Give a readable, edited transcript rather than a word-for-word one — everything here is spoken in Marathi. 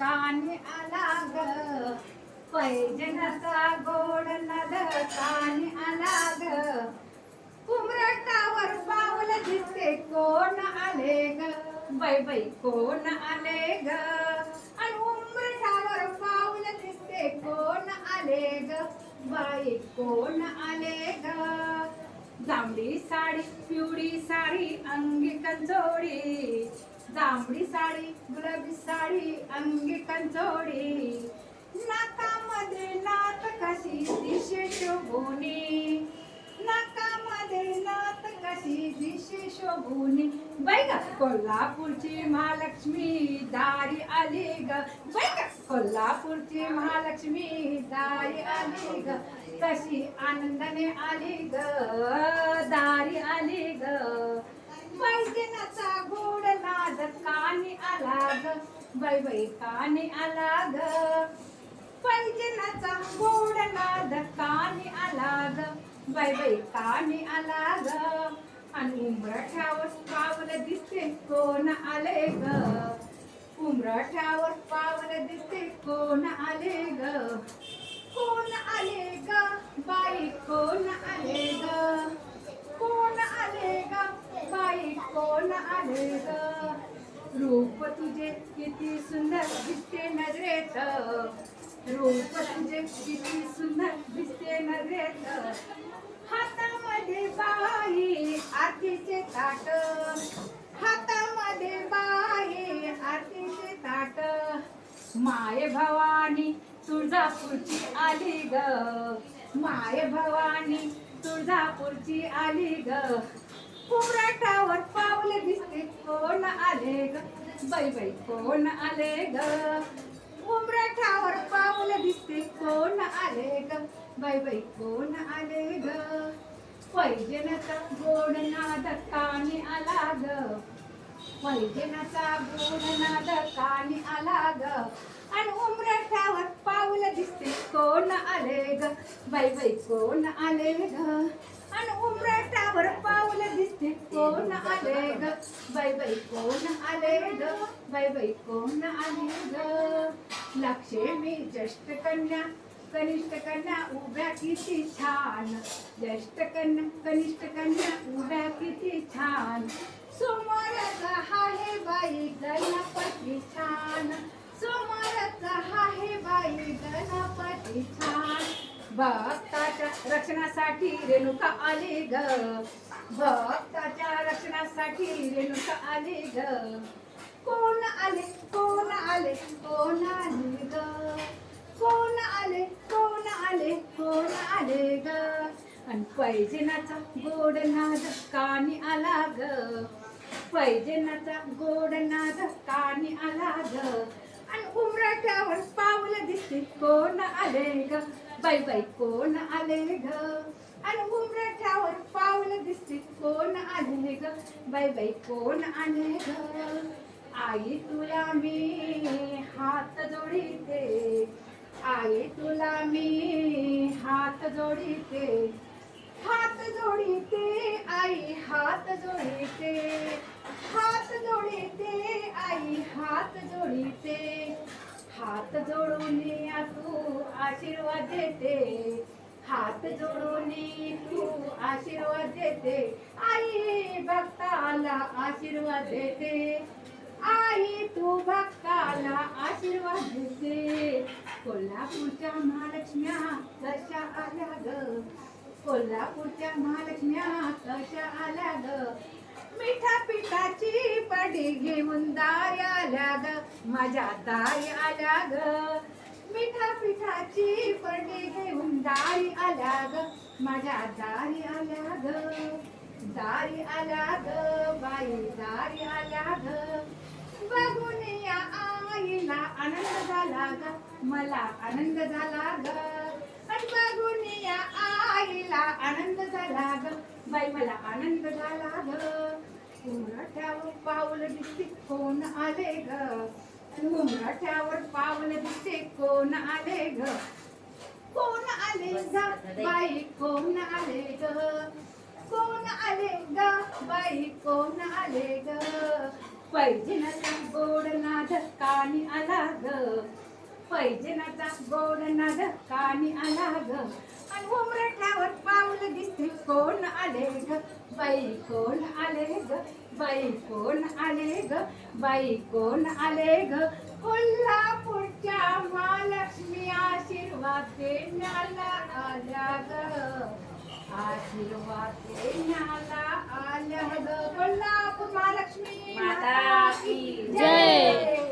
कानी आला ग, पैजनाचा गोड नाद कानी आला ग. उमरटावर पाऊल दिसते कोण आले ग, बाई बाई कोण आले ग. आणि उमरटावर पाऊल दिसते कोण आले ग, बाई कोण आले ग. जांभळी साडी पिवळी साडी अंगी कंचोडी, जांभळी साडी गुलाबी साडी अंगी कंचोडी. नाकामध्ये नात कशी दिशे शोभुनी, नाकामध्ये नात कशी दिशे शोभुनी. बाई ग कोल्हापूरची महालक्ष्मी दारी आली ग, बाई ग कोल्हापूरची महालक्ष्मी दारी आली ग. कशी आनंदाने आली ग, दारी आली ग. पैजनाचा गोड नाद कानी आला ग, बाई बाई कानी आला ग. पैजनाचा गोड नाद कानी आला ग, बाई बाई कानी आला ग. आणि उंबरठ्यावर पावलं दिसते कोण आले ग, उंबरठ्यावर पावलं दिसते कोण आले ग. कोण आले ग, बाई कोण आले ग, कोण आले ग, बाई कोण आले ग. रूप तुझे किती सुंदर दिसते नजरेत, रूप तुझे किती सुंदर दिसते नजरेत. हातामध्ये बाई आरतीचे ताट, हातामध्ये बाई आरतीचे ताट. माय भवानी तुळजापूरची आली ग, माय भवानी तुळजापूरची आली ग. उमरटावर पावले दिसते कोण आले ग, बाई बाई कोण आले ग. उमरठावर पावले दिसते कोण आले ग, बाई बाई कोण आले ग. पैजनाचा गोड नाद कानी आला ग, पैजनाचा गोड नाद कानी आला ग. आणि उमरठ्यावर पाऊल दिसते कोण आले ग, बाई बाई कोण आले ग. आणि उमरठ्यावर पाऊल दिसते कोण आले ग, बाई बाई कोण आले ग, बाई बाई कोण आले ग. लक्ष्मी ज्येष्ठ कन्या कनिष्ठ कन्या उभ्या किती छान, ज्येष्ठ कन्या कनिष्ठ कन्या उभ्या किती छान. समोरचा आहे बाई गणपती छान, समोरचा आहे बाई गणपती छान. भक्ताच्या रक्षणासाठी रेणुका आली ग, भक्ताच्या रक्षणासाठी रेणुका आली ग. कोण आले कोण आले कोण आले ग, कोण आले कोण आले कोण आले ग. आणि पैजनाचा गोड नाद कानी आला ग, पैजनाचा गोड नाद कानी आला ग. आणि उमरठ्यावर पाऊल दिसते कोण आले ग, बाई बाई कोण आले ग. आणि उमरठ्यावर पाऊल दिसते कोण आले ग, बाई बाई कोण आले ग. आई तुला मी हात जोडीते, आई तुला मी हात जोडीते, हात जोडीते आई हात जोडीते, हात जोडीते आई हात जोडीते. हात जोडून तू आशीर्वाद देते, हात जोडून तू आशीर्वाद देते. आई भक्ताला आशीर्वाद देते, आई तू भक्ताला आशीर्वाद देते. कोल्हापूरच्या महालक्ष्म्या कशा आल्या ग, कोल्हापूरच्या महालक्ष्म्या कशा आल्या ग. मिठा पिठाची पडी घेऊन दारी आल्या ग, माझ्या दारी आल्या ग. मिठा पिठाची पडी घेऊन दारी आल्या ग, माझ्या दारी आल्या ग. दारी आल्या ग, बाई दारी आल्या ग. बघून या आईला आनंद झाला ग, मला आनंद झाला ग. आणि बघून या आईला आनंद झाला ग, बाई मला आनंद झाला ग. उमरठ्यावर पाऊल दिसते कोण आले ग, उमरठ्यावर पाऊल दिसते कोण आले ग. कोण आले ग, बाई कोण आले ग, कोण आले ग, बाई कोण आले ग. पैजनाचा गोड नाद कानी आला ग, पैजनाचा गोड नाद कानी आला ग आणि उमरठ्यावर पाऊल दिसते कोण आले ग बाई कोण आले ग बाई कोण आले ग बाई कोण आले ग कोल्हापूरच्या महालक्ष्मी आशीर्वाद देण्याला आल्या ग आशीर्वाद देण्याला आल्या ग कोल्हापूर महालक्ष्मी माता की जय.